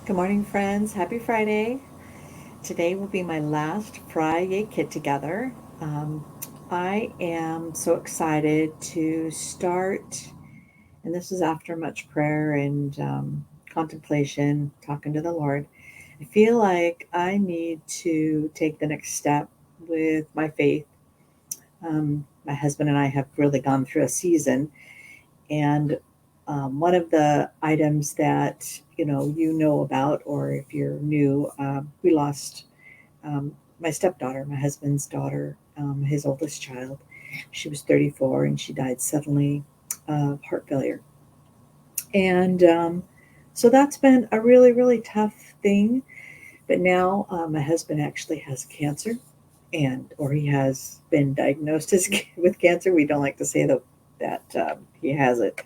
Good morning, friends. Happy Friday. Today will be my last Fri-Yay kit together. Um, I am so excited to start, and this is after much prayer and contemplation, talking to the Lord. I feel like I need to take the next step with my faith. My husband and I have really gone through a season, and one of the items that you know about, or if you're new, we lost my stepdaughter, my husband's daughter, his oldest child. She was 34 and she died suddenly of heart failure. And so that's been a really, really tough thing. But now my husband actually has cancer, or he has been diagnosed with cancer. We don't like to say that he has it.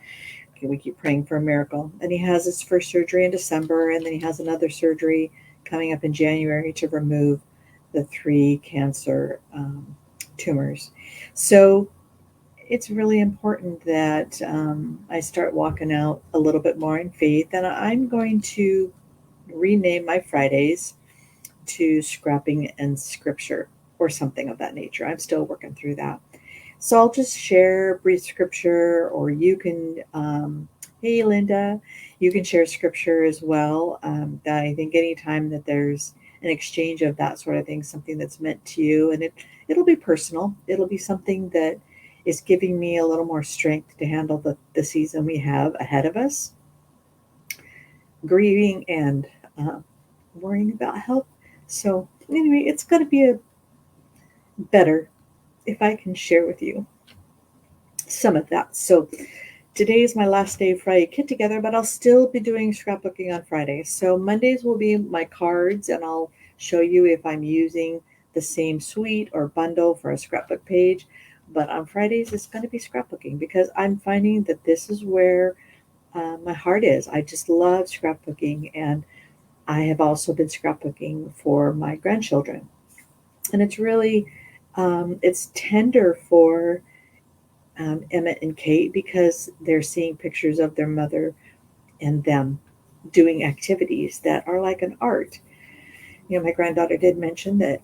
Okay, we keep praying for a miracle. And he has his first surgery in December, and then he has another surgery coming up in January to remove the three cancer tumors. So it's really important that I start walking out a little bit more in faith, and I'm going to rename my Fridays to scrapping and scripture or something of that nature. I'm still working through that. So I'll just share brief scripture, or you can, hey Linda, you can share scripture as well. That I think anytime that there's an exchange of that sort of thing, something that's meant to you, and it'll be personal. It'll be something that is giving me a little more strength to handle the season we have ahead of us, grieving and uh, worrying about health. So anyway, it's going to be a better if I can share with you some of that. So today is my last day of Friday Kit together, but I'll still be doing scrapbooking on Fridays. So Mondays will be my cards, and I'll show you if I'm using the same suite or bundle for a scrapbook page. But on Fridays, it's going to be scrapbooking because I'm finding that this is where my heart is. I just love scrapbooking, and I have also been scrapbooking for my grandchildren, and it's really it's tender for Emmett and Kate because they're seeing pictures of their mother and them doing activities that are like an art. My granddaughter did mention that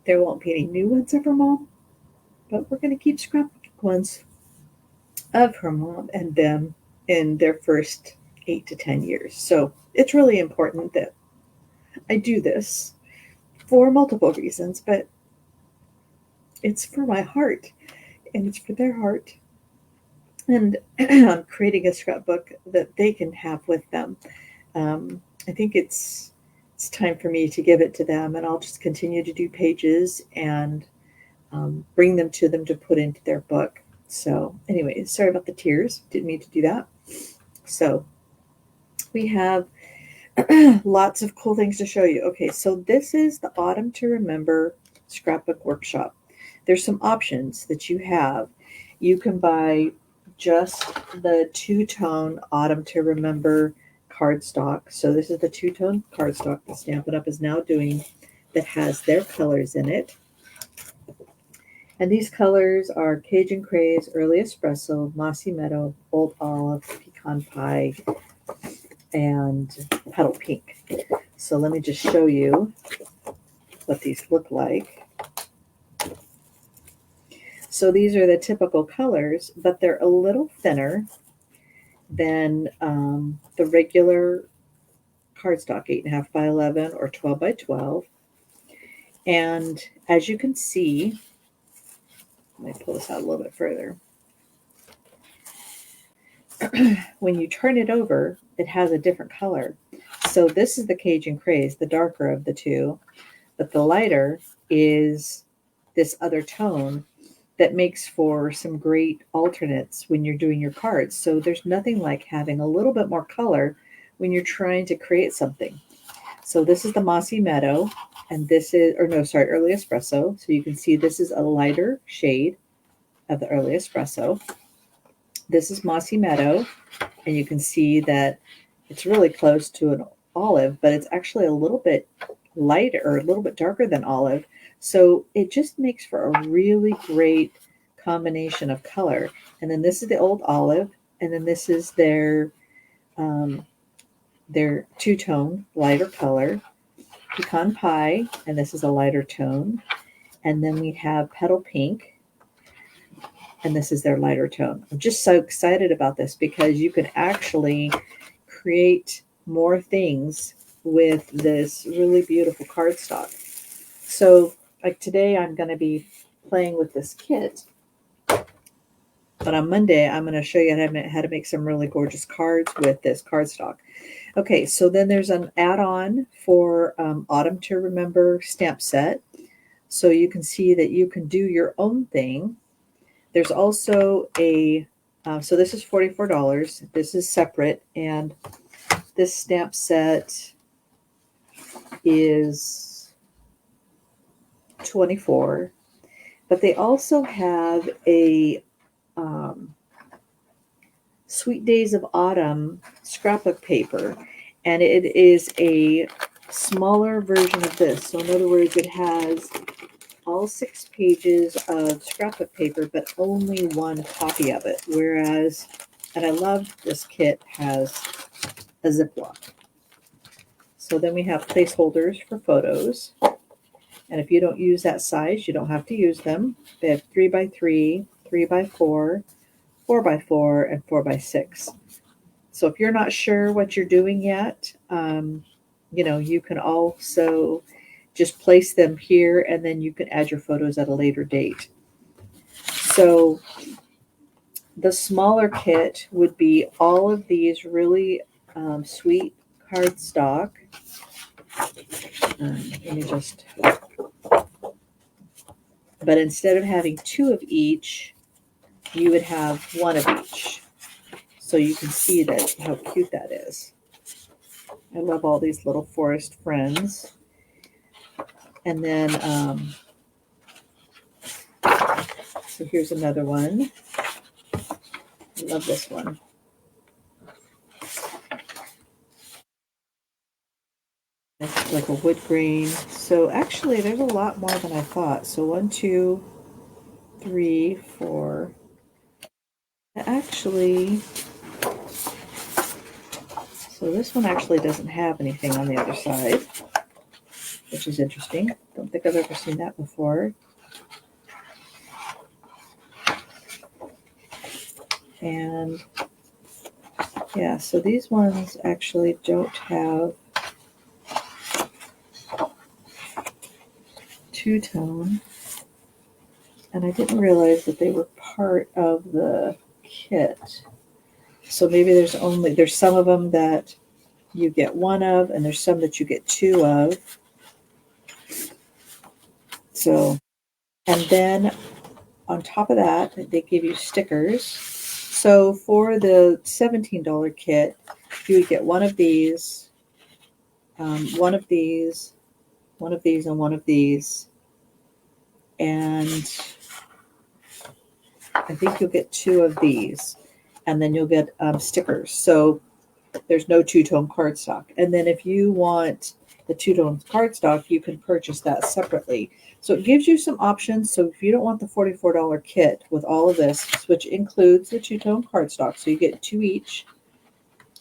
there won't be any new ones of her mom, but we're going to keep scrapbooking ones of her mom and them in their first 8 to 10 years. So it's really important that I do this for multiple reasons, but it's for my heart and it's for their heart. And I'm creating a scrapbook that they can have with them. I think it's time for me to give it to them, and I'll just continue to do pages and bring them to put into their book. So, anyway, sorry about the tears. Didn't mean to do that. So, we have lots of cool things to show you. Okay, so this is the Autumn to Remember Scrapbook Workshop. There's some options that you have. You can buy just the two-tone Autumn to Remember cardstock. So this is the two-tone cardstock that Stampin' Up is now doing that has their colors in it. And these colors are Cajun Craze, Early Espresso, Mossy Meadow, Old Olive, Pecan Pie, and Petal Pink. So let me just show you what these look like. So these are the typical colors, but they're a little thinner than the regular cardstock, 8.5 by 11 or 12 by 12. And as you can see, let me pull this out a little bit further. When you turn it over, it has a different color. So this is the Cajun Craze, the darker of the two, but the lighter is this other tone that makes for some great alternates when you're doing your cards. So there's nothing like having a little bit more color when you're trying to create something. So this is the Mossy Meadow, and this is, or no, sorry, Early Espresso. So you can see this is a lighter shade of the Early Espresso. This is Mossy Meadow, and you can see that it's really close to an olive, but it's actually a little bit lighter or a little bit darker than olive. So it just makes for a really great combination of color. And then this is the Old Olive, and then this is their They're two-tone, lighter color. Pecan Pie, and this is a lighter tone. And then we have Petal Pink, and this is their lighter tone. I'm just so excited about this because you can actually create more things with this really beautiful cardstock. So like today I'm going to be playing with this kit, but on Monday I'm going to show you how to make some really gorgeous cards with this cardstock. Okay, so then there's an add-on for Autumn to Remember stamp set. So you can see that you can do your own thing. There's also a, so this is $44. This is separate, and this stamp set is $24. But they also have a Sweet Days of Autumn scrapbook paper, and it is a smaller version of this. So in other words, it has all 6 pages of scrapbook paper, but only one copy of it. Whereas, and I love this kit, has a Ziploc. So then we have placeholders for photos. And if you don't use that size, you don't have to use them. They have 3x3, 3x4, 4x4, and 4x6. So if you're not sure what you're doing yet, you can also just place them here, and then you can add your photos at a later date. So the smaller kit would be all of these really sweet cardstock. Let me just, but instead of having 2 of each, you would have 1 of each. So you can see that how cute that is. I love all these little forest friends. And then, so here's another one. I love this one. It's like a wood grain. So actually, there's a lot more than I thought. So 1, 2, 3, 4. Actually, so this one actually doesn't have anything on the other side, which is interesting. Don't think I've ever seen that before. And yeah, so these ones actually don't have two-tone, and I didn't realize that they were part of the kit. So maybe there's some of them that you get 1 of, and there's some that you get 2 of. So, and then on top of that, they give you stickers. So for the $17 kit, you would get 1 of these, 1 of these, 1 of these, and 1 of these. And I think you'll get 2 of these, and then you'll get stickers. So there's no two-tone cardstock. And then if you want the two-tone cardstock, you can purchase that separately. So it gives you some options. So if you don't want the $44 kit with all of this, which includes the two-tone cardstock, so you get 2 each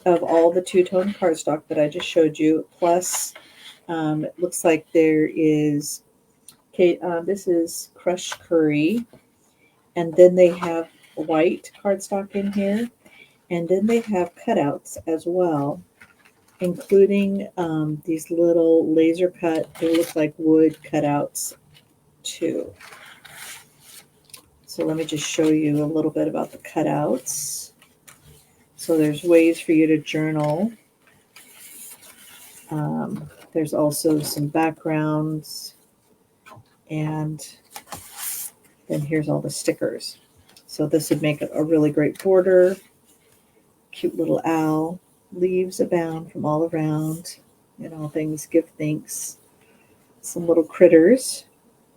of all the two-tone cardstock that I just showed you, plus it looks like there is, this is crushed curry, and then they have white cardstock in here, and then they have cutouts as well, including these little laser cut, they look like wood cutouts too. So let me just show you a little bit about the cutouts. So there's ways for you to journal. There's also some backgrounds, and then here's all the stickers. So this would make a really great border. Cute little owl. Leaves abound from all around. And all things give thanks. Some little critters.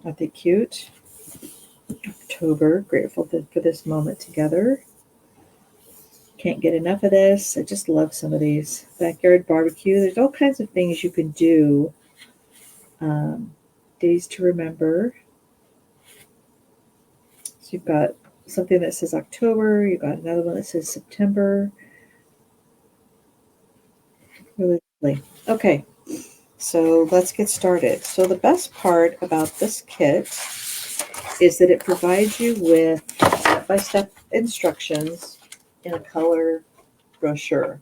Aren't they cute? October. Grateful for this moment together. Can't get enough of this. I just love some of these. Backyard barbecue. There's all kinds of things you can do. Days to remember. So you've got something that says October. You've got another one that says September. Really lovely. Okay, so let's get started. So the best part about this kit is that it provides you with step-by-step instructions in a color brochure.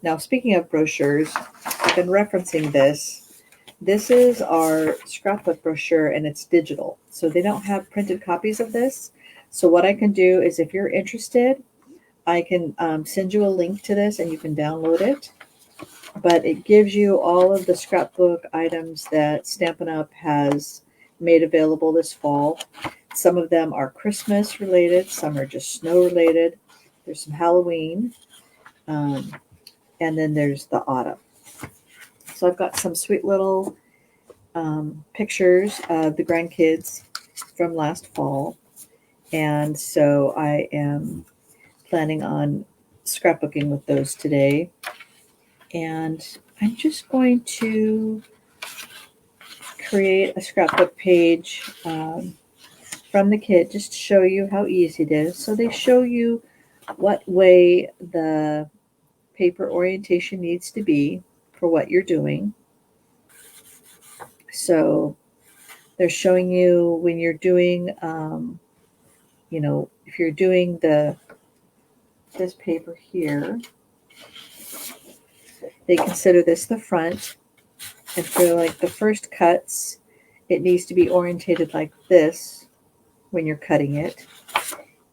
Now, speaking of brochures, I've been referencing this. This is our scrapbook brochure and it's digital. So they don't have printed copies of this. So what I can do is if you're interested, I can send you a link to this and you can download it. But it gives you all of the scrapbook items that Stampin' Up! Has made available this fall. Some of them are Christmas related, some are just snow related. There's some Halloween, and then there's the autumn. So I've got some sweet little pictures of the grandkids from last fall. And so I am planning on scrapbooking with those today. And I'm just going to create a scrapbook page from the kit just to show you how easy it is. So they show you what way the paper orientation needs to be for what you're doing. So they're showing you when you're doing, if you're doing this paper here, they consider this the front. And for like the first cuts, it needs to be orientated like this when you're cutting it.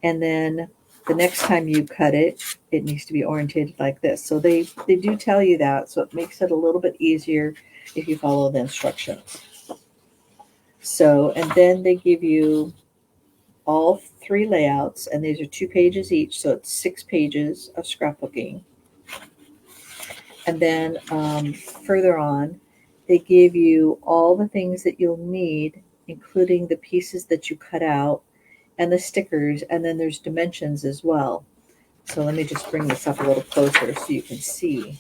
And then the next time you cut it, it needs to be orientated like this. So they do tell you that, so it makes it a little bit easier if you follow the instructions. So, and then they give you all 3 layouts, and these are 2 pages each, so it's 6 pages of scrapbooking. And then further on, they give you all the things that you'll need, including the pieces that you cut out and the stickers, and then there's dimensions as well. So let me just bring this up a little closer so you can see.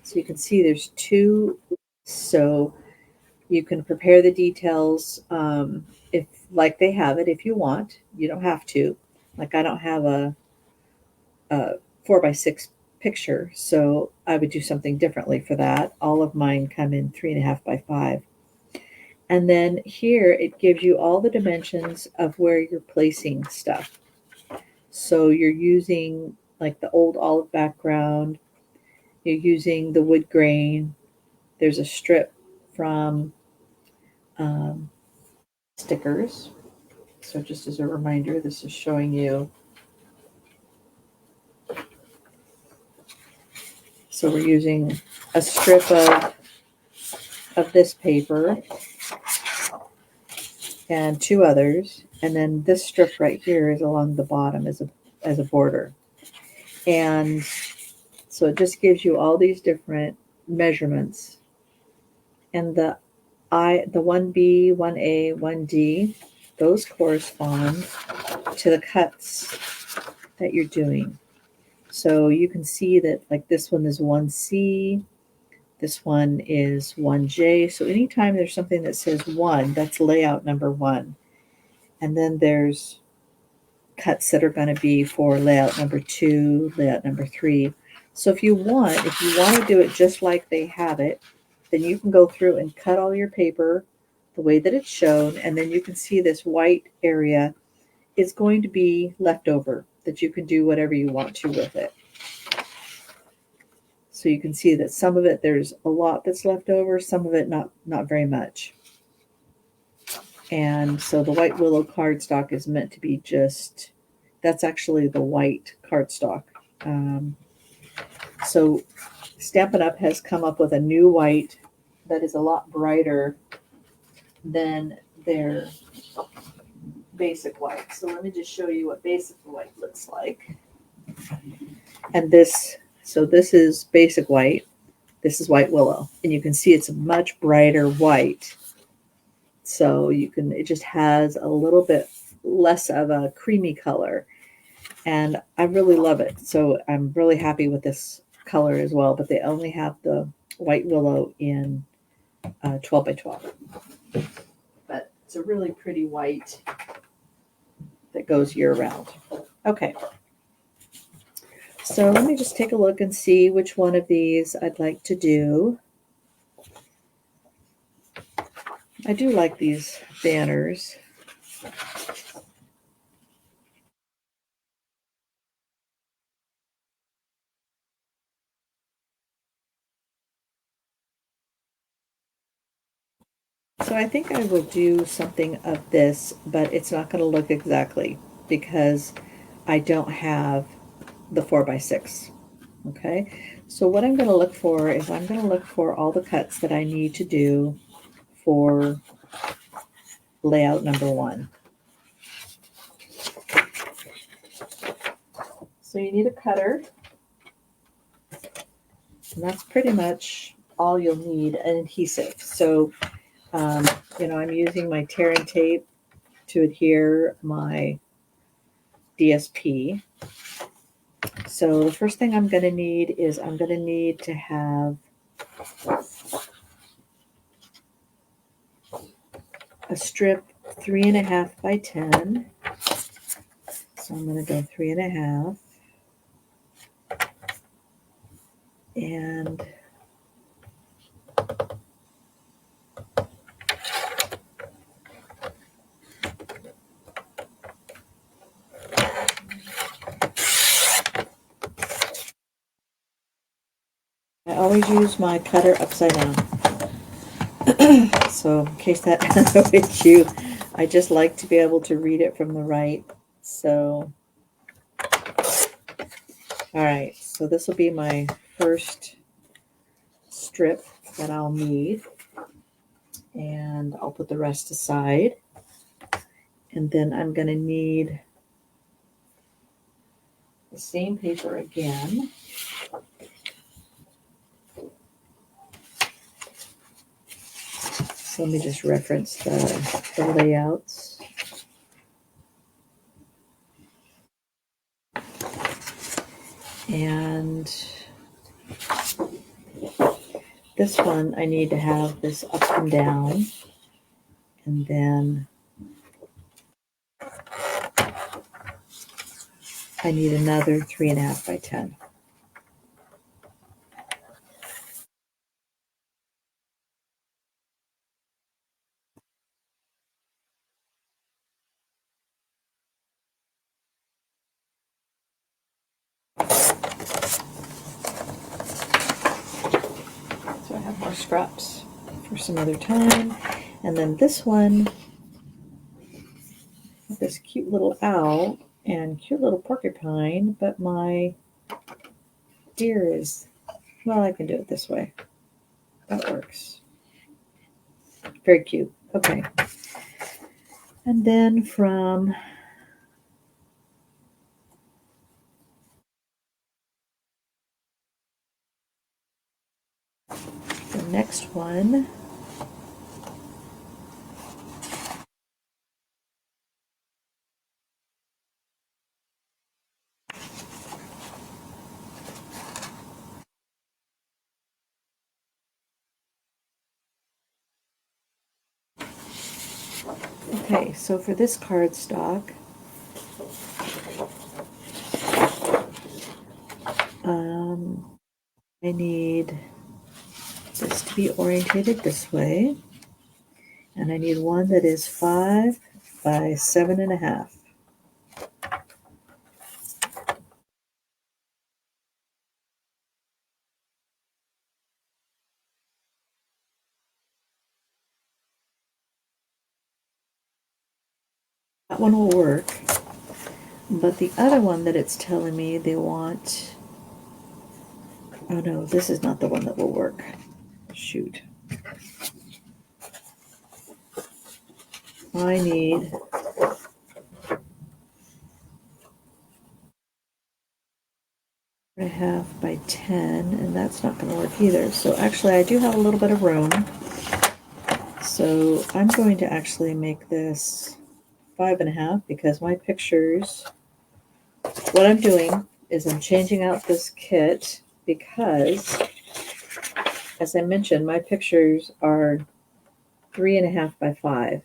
So you can see there's 2, so you can prepare the details if like they have it if you want. You don't have to. Like I don't have a 4x6 picture, so I would do something differently for that. All of mine come in 3.5 by 5. And then here it gives you all the dimensions of where you're placing stuff. So you're using like the old olive background, you're using the wood grain. There's a strip from stickers. So just as a reminder, this is showing you. So we're using a strip of this paper and 2 others, and then this strip right here is along the bottom as a border. And so it just gives you all these different measurements. And the 1B, 1A, 1D, those correspond to the cuts that you're doing. So you can see that like this one is 1C, this one is 1J. So anytime there's something that says 1, that's layout number 1. And then there's cuts that are going to be for layout number 2, layout number 3. So if you want to do it just like they have it, then you can go through and cut all your paper the way that it's shown, and then you can see this white area is going to be left over that you can do whatever you want to with it. So you can see that some of it, there's a lot that's left over, some of it not very much. And so the white willow cardstock is meant to be just, that's actually the white cardstock. So Stampin' Up! Has come up with a new white that is a lot brighter than their basic white. So let me just show you what basic white looks like. And this is basic white. This is white willow. And you can see it's a much brighter white. So it just has a little bit less of a creamy color. And I really love it. So I'm really happy with this color as well, but they only have the white willow in 12 by 12. But it's a really pretty white that goes year round. Okay. So let me just take a look and see which one of these I'd like to do. I do like these banners. So I think I will do something of this, but it's not going to look exactly because I don't have the 4x6. Okay, so what I'm going to look for is I'm going to look for all the cuts that I need to do for layout number 1. So you need a cutter, and that's pretty much all you'll need, an adhesive. So, I'm using my tear and tape to adhere my DSP. So the first thing I'm going to need is I'm going to need to have a strip 3.5 by 10. So I'm going to go 3.5. And I always use my cutter upside down. So in case that annoys you, I just like to be able to read it from the right. So, all right, so this will be my first strip that I'll need. And I'll put the rest aside. And then I'm going to need the same paper again. So let me just reference the layouts. And this one, I need to have this up and down. And then I need another 3.5 by 10. So I have more scraps for some other time. And then this one, this cute little owl and cute little porcupine, but my deer is, well, I can do it this way. That works. Very cute. Okay. And then from the next one, okay, so for this cardstock, I need this to be orientated this way, and I need one that is 5 by 7.5. That one will work, but the other one that it's telling me they want, oh no, this is not the one that will work. Shoot. I need 1.5 by 10, and that's not going to work either. So actually I do have a little bit of room. So I'm going to actually make this 5.5 because my pictures, what I'm doing is I'm changing out this kit because, as I mentioned, my pictures are 3.5 by 5.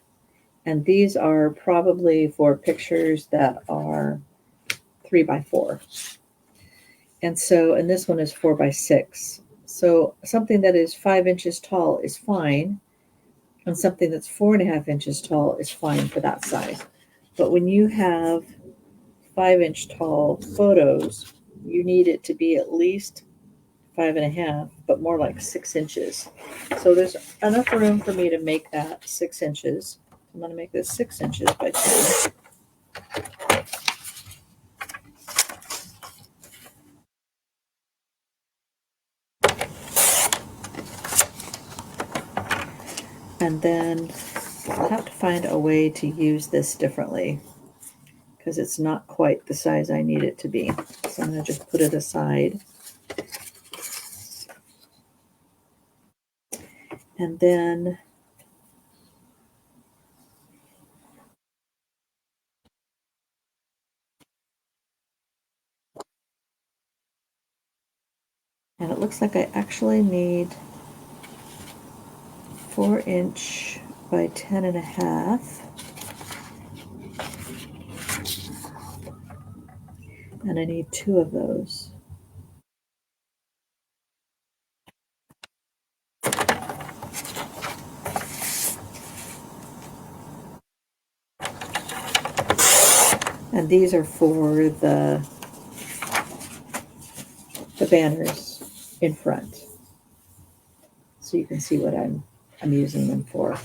And these are probably for pictures that are 3 by 4. And this one is 4 by 6. So something that is 5 inches tall is fine, and something that's 4.5 inches tall is fine for that size. But when you have 5 inch tall photos, you need it to be at least 5.5, but more like 6 inches. So there's enough room for me to make that 6 inches. I'm going to make this 6 inches by 10. And then I'll have to find a way to use this differently because it's not quite the size I need it to be. So I'm going to just put it aside. And then it looks like I actually need 4 inch by 10.5. And I need 2 of those. And these are for the banners in front. So you can see what I'm using them for.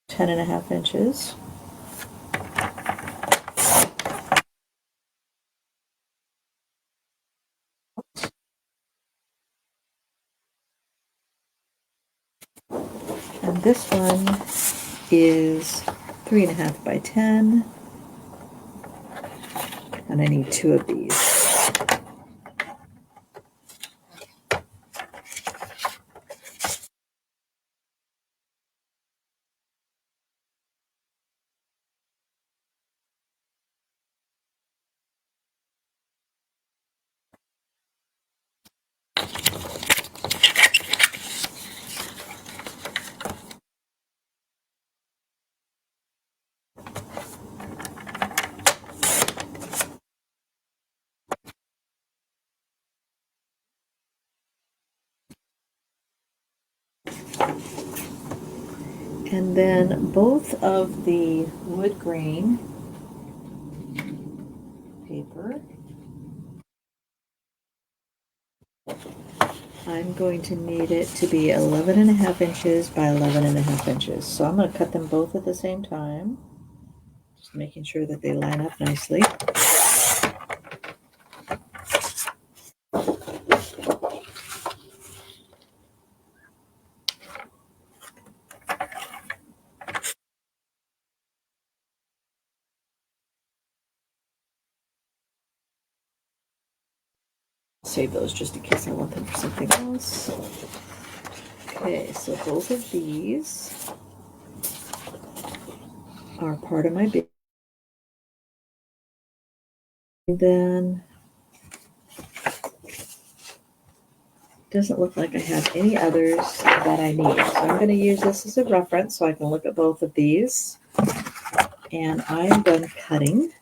Ten and a half inches. And this one is 3.5 by 10. And I need 2 of these. And then both of the wood grain paper, I'm going to need it to be 11.5 inches by 11.5 inches. So I'm going to cut them both at the same time, just making sure that they line up nicely. Save those just in case I want them for something else. Okay, so both of these are part of my big. Then doesn't look like I have any others that I need. So I'm going to use this as a reference so I can look at both of these. And I'm done cutting.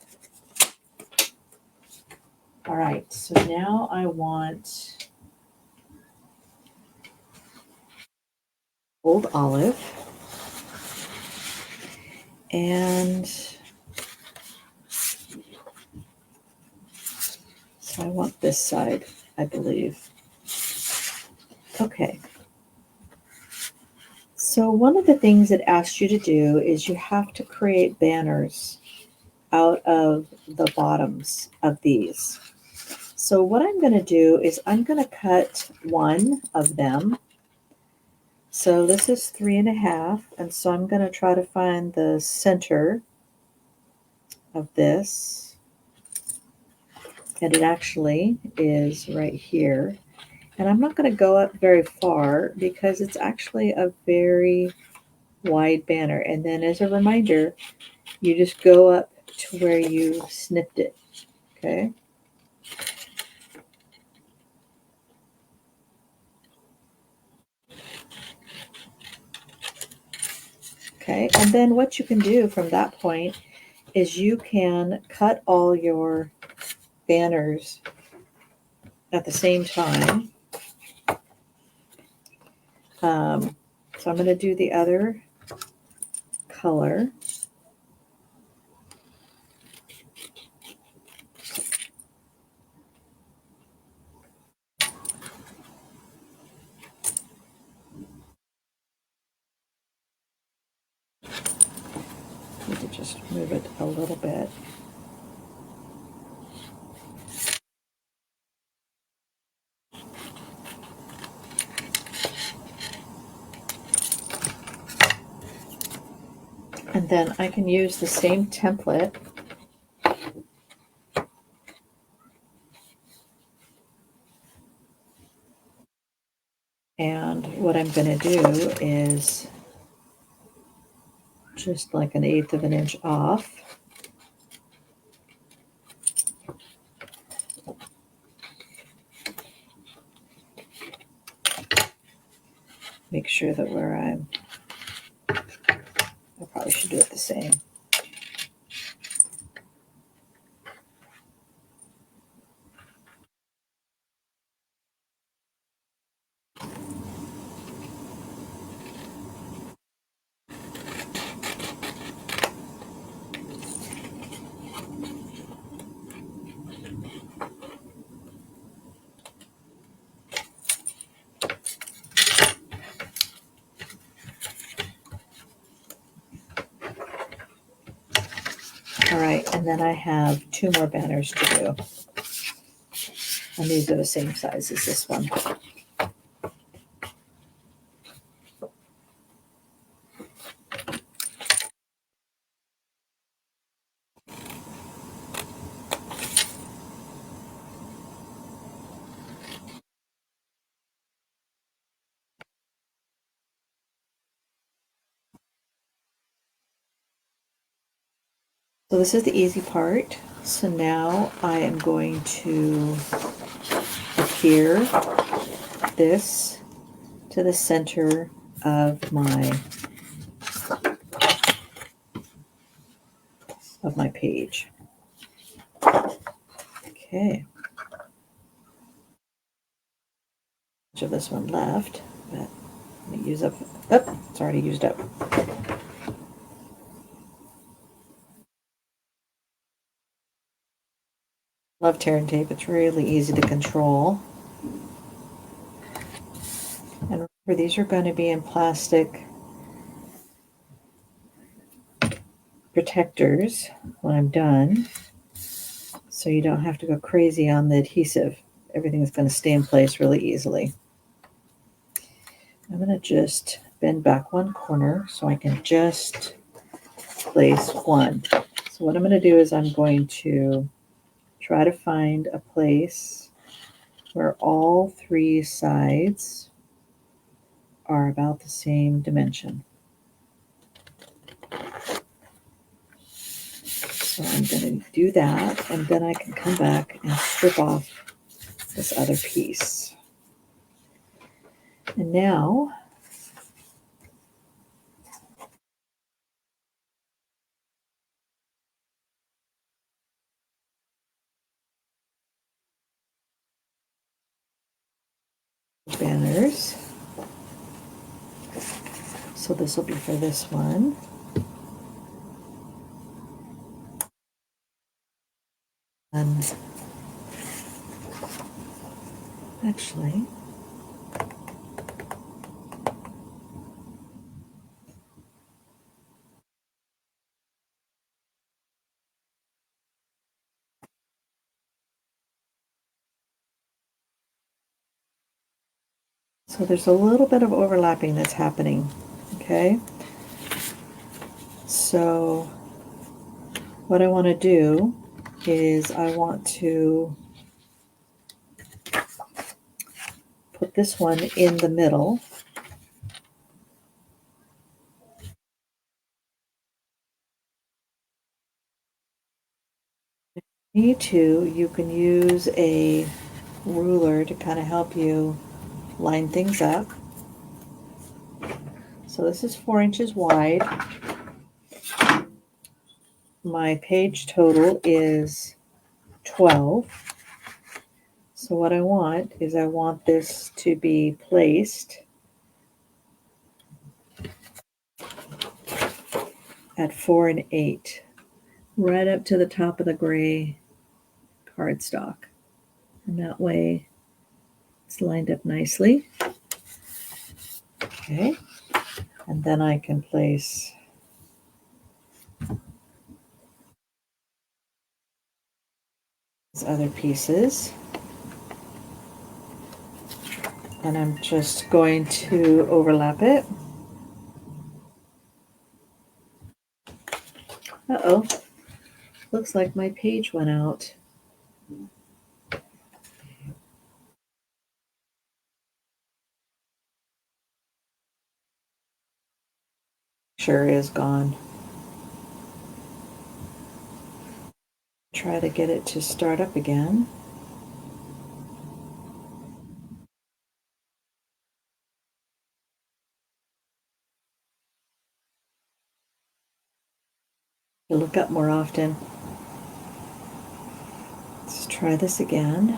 All right, so now I want Old Olive. And so I want this side, I believe. Okay. So one of the things it asks you to do is you have to create banners out of the bottoms of these. So what I'm going to do is I'm going to cut one of them. So this is 3.5, and so I'm going to try to find the center of this. And it actually is right here. And I'm not going to go up very far because it's actually a very wide banner. And then as a reminder, you just go up to where you snipped it. Okay. Okay, and then what you can do from that point is you can cut all your banners at the same time. So I'm going to do the other color. Need to just move it a little bit. And then I can use the same template and what I'm going to do is just like 1/8 of an inch off. Make sure that where I probably should do it the same. All right, and then I have 2 more banners to do. And these are the same size as this one. So this is the easy part. So now I am going to adhere this to the center of my page. Okay. Much of this one left, but let me use up. Oh, it's already used up. Love tear and tape. It's really easy to control. And remember, these are going to be in plastic protectors when I'm done, so you don't have to go crazy on the adhesive. Everything's going to stay in place really easily. I'm going to just bend back one corner so I can just place one. So what I'm going to do is I'm going to try to find a place where all 3 sides are about the same dimension. So I'm going to do that, and then I can come back and strip off this other piece. And now banners. So this will be for this one. And actually, so there's a little bit of overlapping that's happening, okay? So what I want to do is I want to put this one in the middle. If you need to, you can use a ruler to kind of help you line things up. So this is 4 inches wide. My page total is 12. So what I want is I want this to be placed at 4 and 8, right up to the top of the gray cardstock. And that way it's lined up nicely. Okay, and then I can place these other pieces. And I'm just going to overlap it. Uh-oh, looks like my page went out. Sure is gone. Try to get it to start up again. To look up more often. Let's try this again.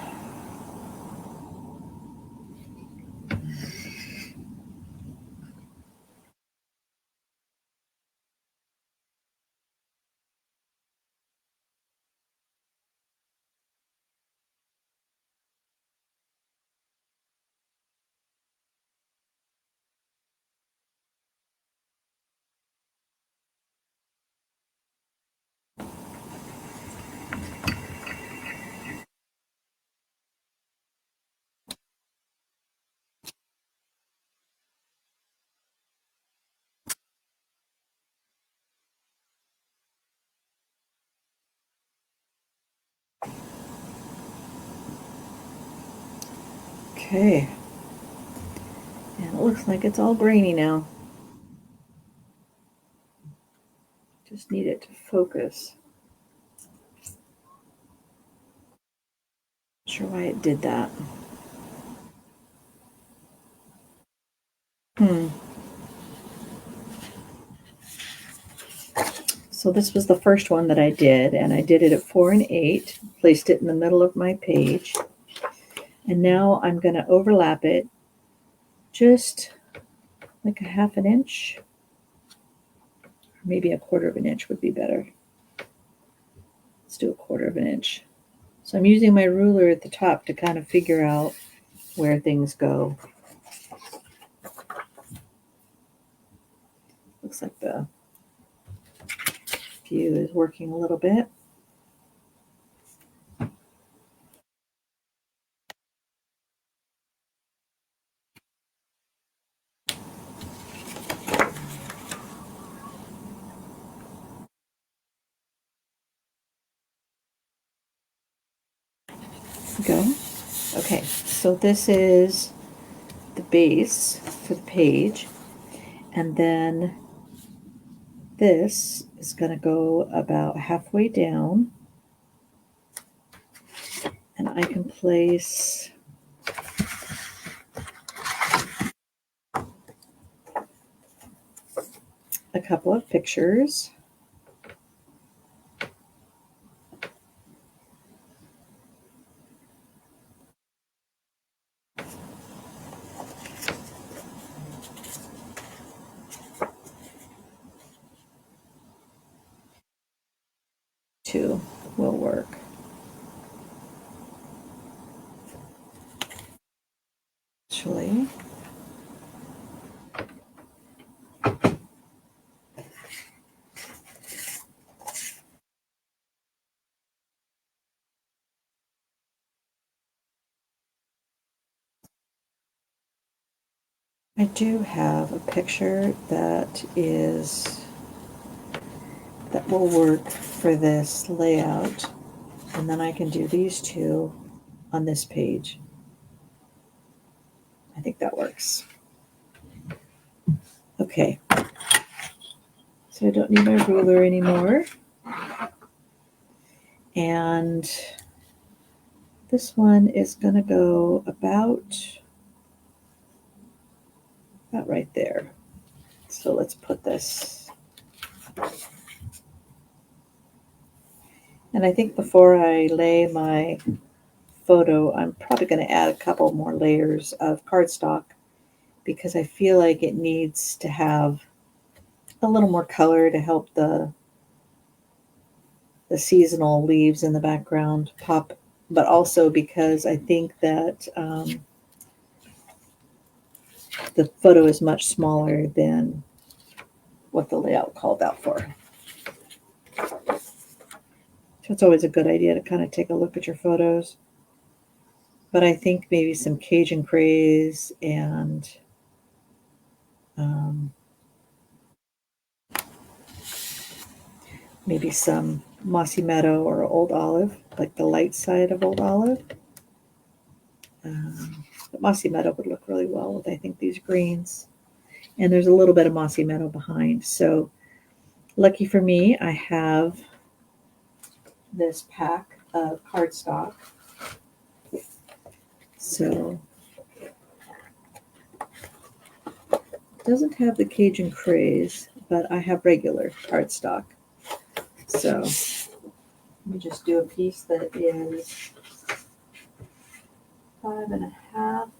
Okay, and it looks like it's all grainy now. Just need it to focus. Not sure why it did that. So this was the first one that I did, and I did it at 4 and 8, placed it in the middle of my page, and now I'm going to overlap it just like a half an inch, or maybe a quarter of an inch would be better. Let's do a quarter of an inch. So I'm using my ruler at the top to kind of figure out where things go. Looks like the view is working a little bit. Go. Okay, so this is the base for the page, and then this is going to go about halfway down, and I can place a couple of pictures. Two will work. Actually, I do have a picture that will work for this layout, and then I can do these two on this page. I think that works. Okay, so I don't need my ruler anymore, and this one is going to go about right there. So let's put this. And I think before I lay my photo, I'm probably going to add a couple more layers of cardstock because I feel like it needs to have a little more color to help the seasonal leaves in the background pop, but also because I think that the photo is much smaller than what the layout called out for. So it's always a good idea to kind of take a look at your photos. But I think maybe some Cajun craze and maybe some mossy meadow or old olive, like the light side of old olive. But mossy meadow would look really well with, I think, these greens. And there's a little bit of mossy meadow behind. So lucky for me, I have this pack of cardstock. So it doesn't have the Cajun craze, but I have regular cardstock. So let me just do a piece that is 5.5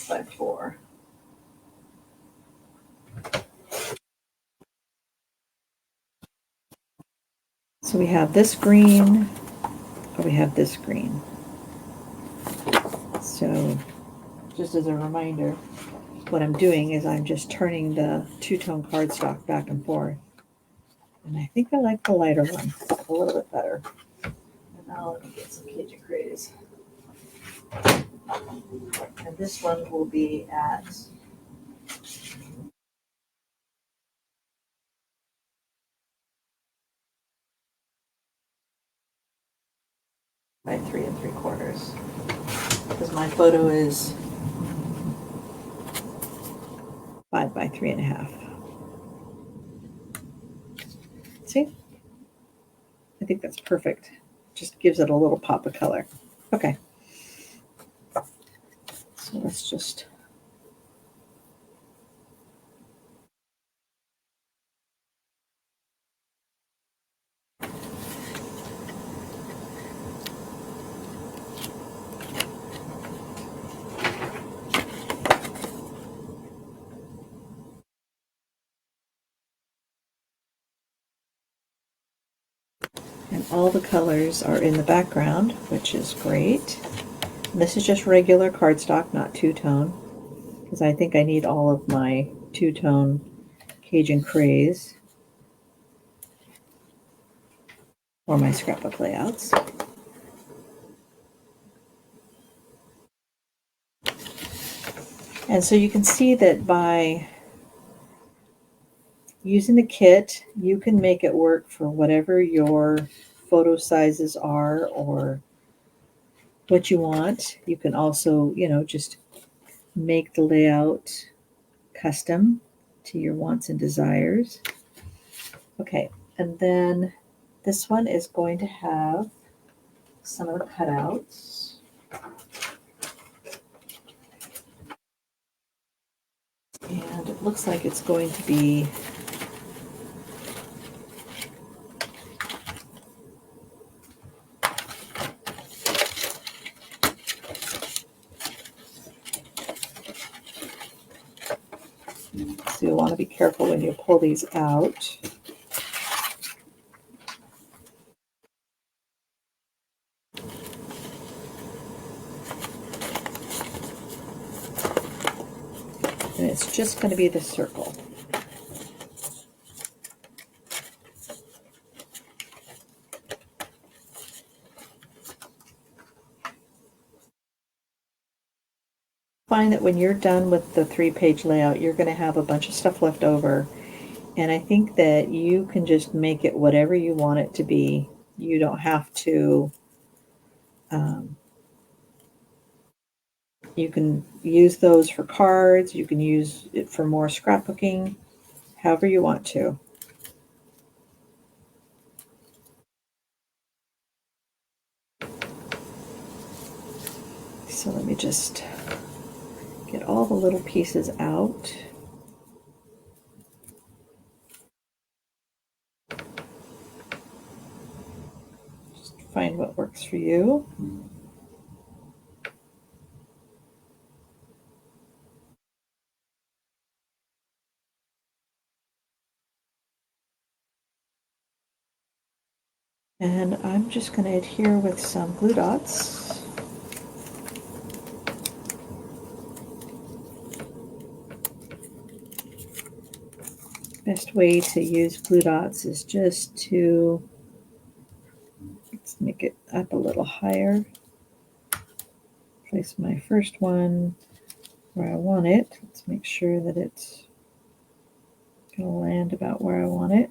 by 4. So we have this green, or we have this green. So just as a reminder, what I'm doing is I'm just turning the two-tone cardstock back and forth. And I think I like the lighter one a little bit better. And now let me get some Cajun craze. And this one will be at by 3 3/4, because my photo is 5 by 3.5. See? I think that's perfect. Just gives it a little pop of color. Okay. So let's just and all the colors are in the background, which is great. And this is just regular cardstock, not two-tone, because I think I need all of my two-tone Cajun craze for my scrapbook layouts. And so you can see that by using the kit, you can make it work for whatever your photo sizes are or what you want. You can also, just make the layout custom to your wants and desires. Okay, and then this one is going to have some of the cutouts. And it looks like it's going to be so you'll want to be careful when you pull these out. And it's just going to be the circle. Find that when you're done with the 3-page layout, you're going to have a bunch of stuff left over. And I think that you can just make it whatever you want it to be. You don't have to, you can use those for cards. You can use it for more scrapbooking, however you want to. So let me just get all the little pieces out. Just find what works for you. And I'm just going to adhere with some glue dots. Best way to use glue dots is just to, let's make it up a little higher. Place my first one where I want it. Let's make sure that it's going to land about where I want it.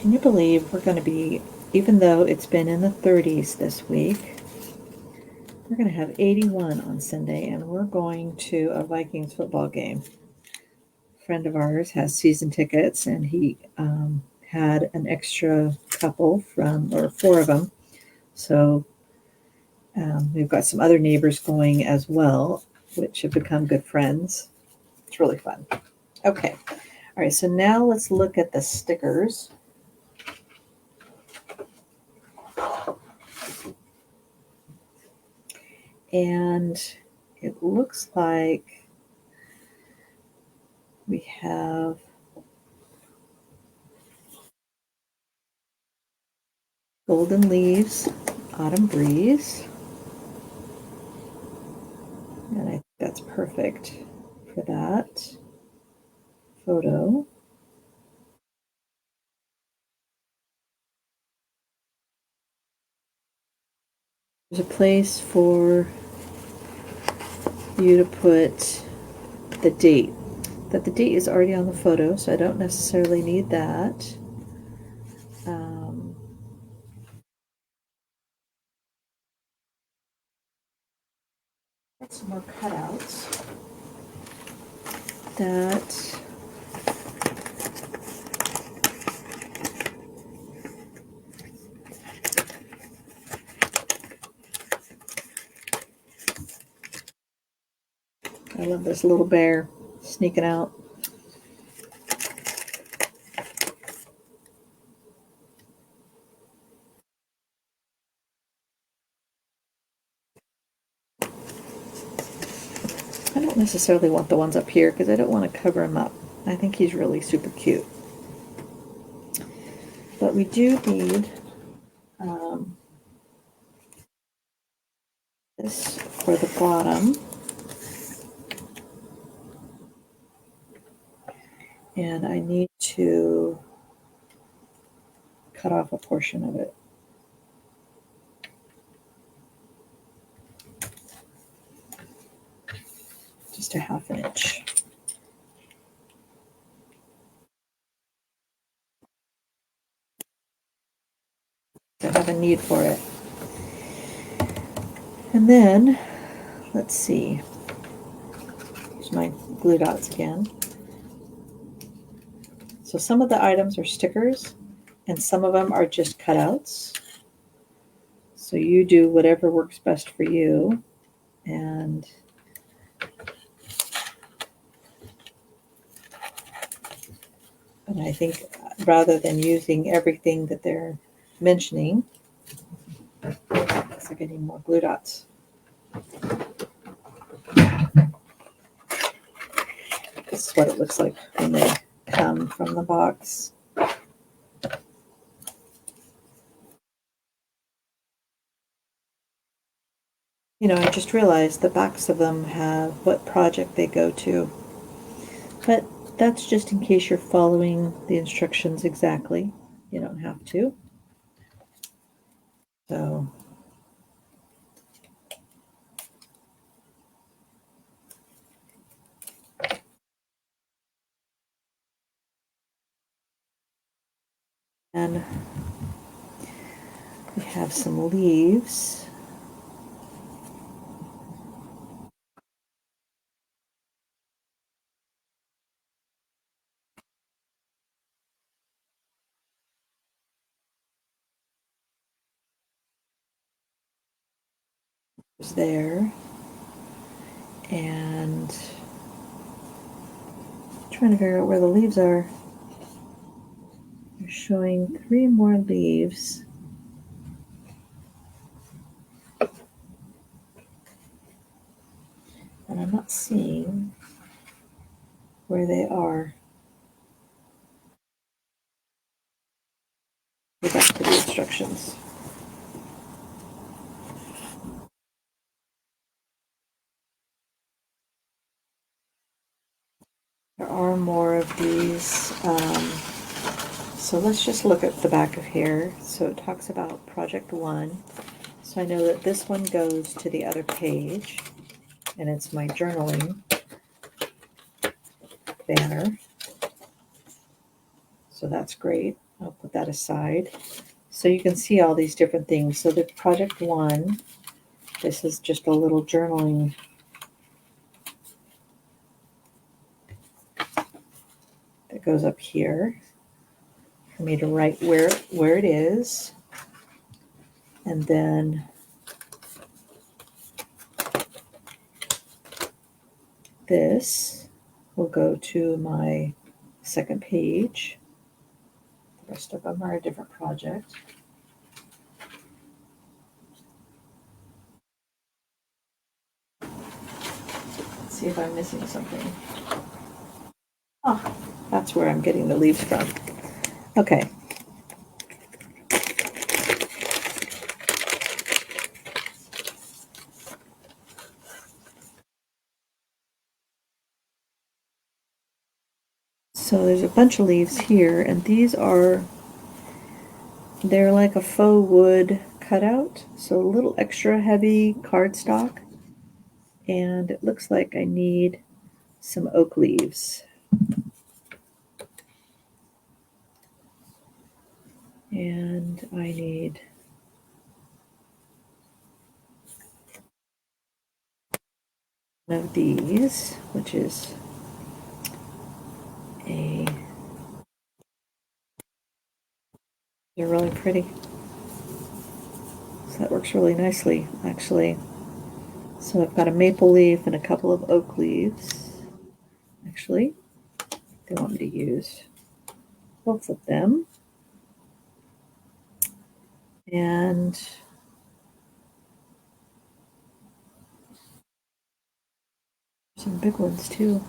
Can you believe we're going to be, even though it's been in the 30s this week, we're going to have 81 on Sunday, and we're going to a Vikings football game. A friend of ours has season tickets, and he had an extra couple from, or 4 of them. So we've got some other neighbors going as well, which have become good friends. It's really fun. Okay. All right, so now let's look at the stickers. And it looks like we have Golden Leaves, Autumn Breeze. And I think that's perfect for that photo. There's a place for you to put the date. But the date is already on the photo, so I don't necessarily need that. Got some more cutouts that I love this little bear sneaking out. I don't necessarily want the ones up here because I don't want to cover him up. I think he's really super cute. But we do need this for the bottom. And I need to cut off a portion of it. Just a ½ inch. I have a need for it. And then, let's see. Here's my glue dots again. So some of the items are stickers, and some of them are just cutouts. So you do whatever works best for you. And I think rather than using everything that they're mentioning, looks like I need more glue dots. This is what it looks like when they come from the box. You know, I just realized the backs of them have what project they go to. But that's just in case you're following the instructions exactly. You don't have to. So and we have some leaves. there, and trying to figure out where the leaves are. They're showing 3 more leaves. And I'm not seeing where they are. Go back to the instructions. There are more of these. So let's just look at the back of here. So it talks about Project 1. So I know that this one goes to the other page, and it's my journaling banner. So that's great. I'll put that aside. So you can see all these different things. So the Project 1, this is just a little journaling that goes up here for me to write where it is. And then this will go to my second page. The rest of them are a different project. Let's see if I'm missing something. Oh, that's where I'm getting the leaves from. Okay. So there's a bunch of leaves here, and they're like a faux wood cutout, so a little extra heavy cardstock, and it looks like I need some oak leaves. And I need one of these, which is they're really pretty. So that works really nicely, actually. So I've got a maple leaf and a couple of oak leaves. Actually, they want me to use both of them. And some big ones too.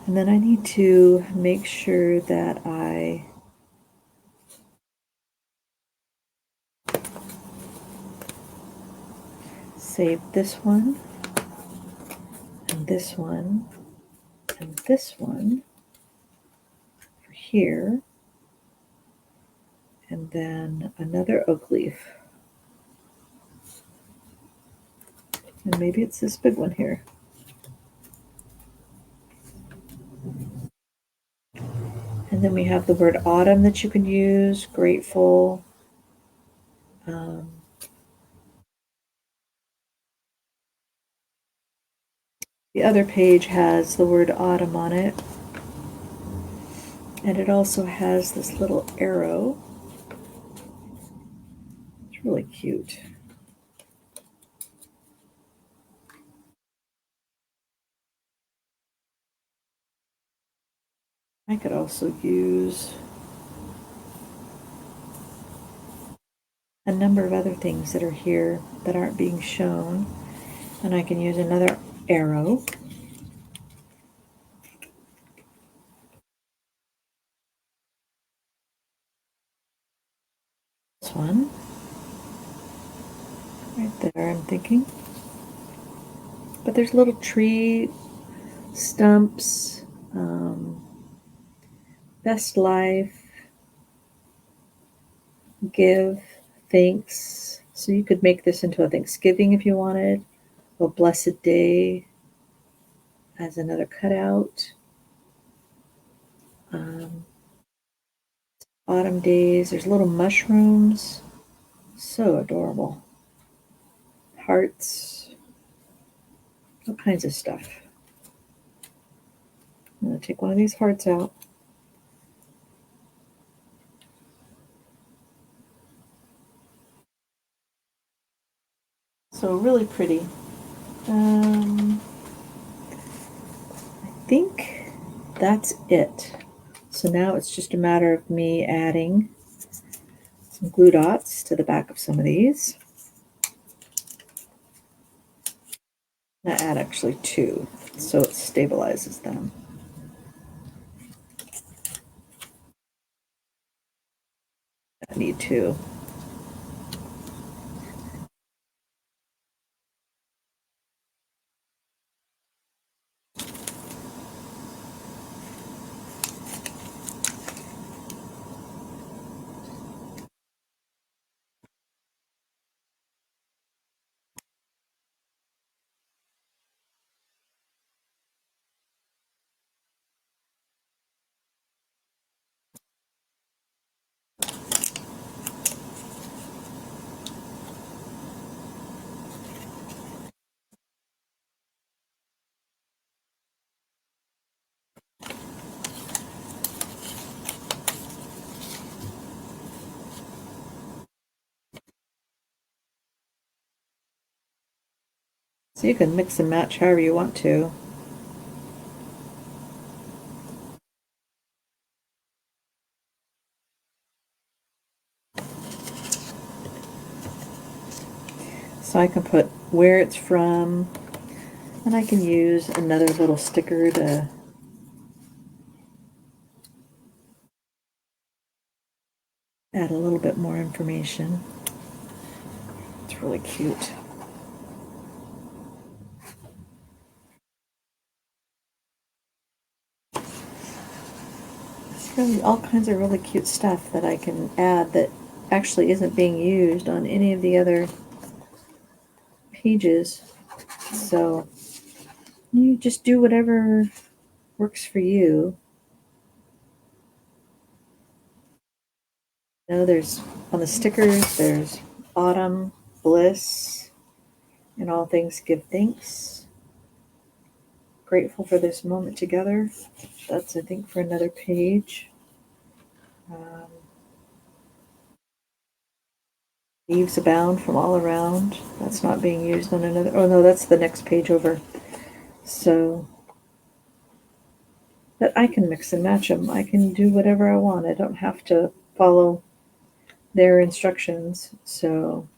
And then I need to make sure that I save this one, and this one, and this one for here, and then another oak leaf. And maybe it's this big one here. And then we have the word autumn that you can use, grateful. The other page has the word autumn on it. And it also has this little arrow. It's really cute. I could also use a number of other things that are here that aren't being shown. And I can use another arrow. This one. Right there, I'm thinking. But there's little tree stumps, best life, give, thanks. So you could make this into a Thanksgiving if you wanted, a blessed day as another cutout. Autumn days, there's little mushrooms, so adorable. Hearts, all kinds of stuff. I'm going to take one of these hearts out. So really pretty. I think that's it. So now it's just a matter of me adding some glue dots to the back of some of these. I add actually 2, so it stabilizes them. I need 2. So you can mix and match however you want to. So I can put where it's from, and I can use another little sticker to add a little bit more information. It's really cute. There's really all kinds of really cute stuff that I can add that actually isn't being used on any of the other pages. So you just do whatever works for you. You know, there's on the stickers, there's autumn, bliss, and all things give thanks. Grateful for this moment together. That's, I think, for another page. Um, leaves abound from all around. That's not being used on another. Oh no, that's the next page over. So, but I can mix and match them. I can do whatever I want. I don't have to follow their instructions. So,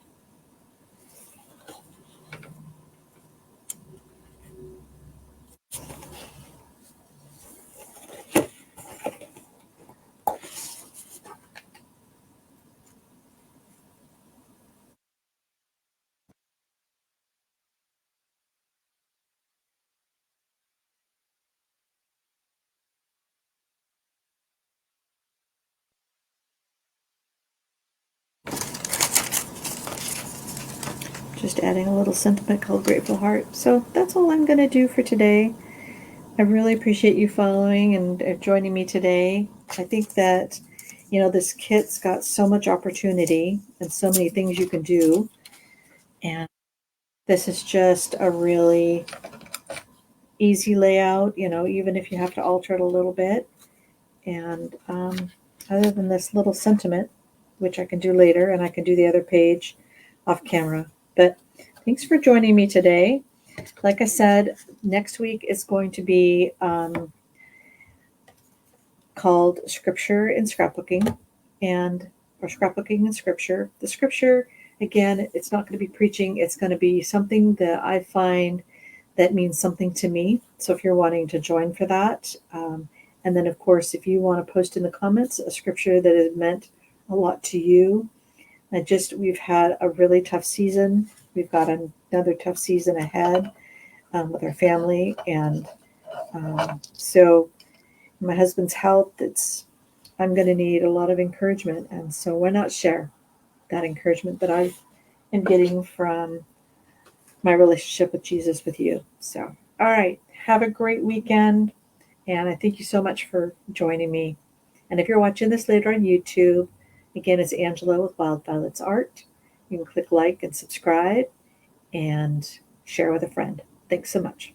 just adding a little sentiment called Grateful Heart. So that's all I'm going to do for today. I really appreciate you following and joining me today. I think that, you know, this kit's got so much opportunity and so many things you can do. And this is just a really easy layout, you know, even if you have to alter it a little bit. And other than this little sentiment, which I can do later, and I can do the other page off camera. But thanks for joining me today. Like I said, next week is going to be called Scripture and Scrapbooking, or Scrapbooking and Scripture. The scripture, again, it's not going to be preaching. It's going to be something that I find that means something to me. So if you're wanting to join for that, and then of course, if you want to post in the comments a scripture that has meant a lot to you. We've had a really tough season. We've got another tough season ahead with our family, and so my husband's health, I'm going to need a lot of encouragement, and so why not share that encouragement that I am getting from my relationship with Jesus with you. So, all right, have a great weekend, and I thank you so much for joining me. And if you're watching this later on YouTube, again, it's Angela with Wild Violets Art. You can click like and subscribe and share with a friend. Thanks so much.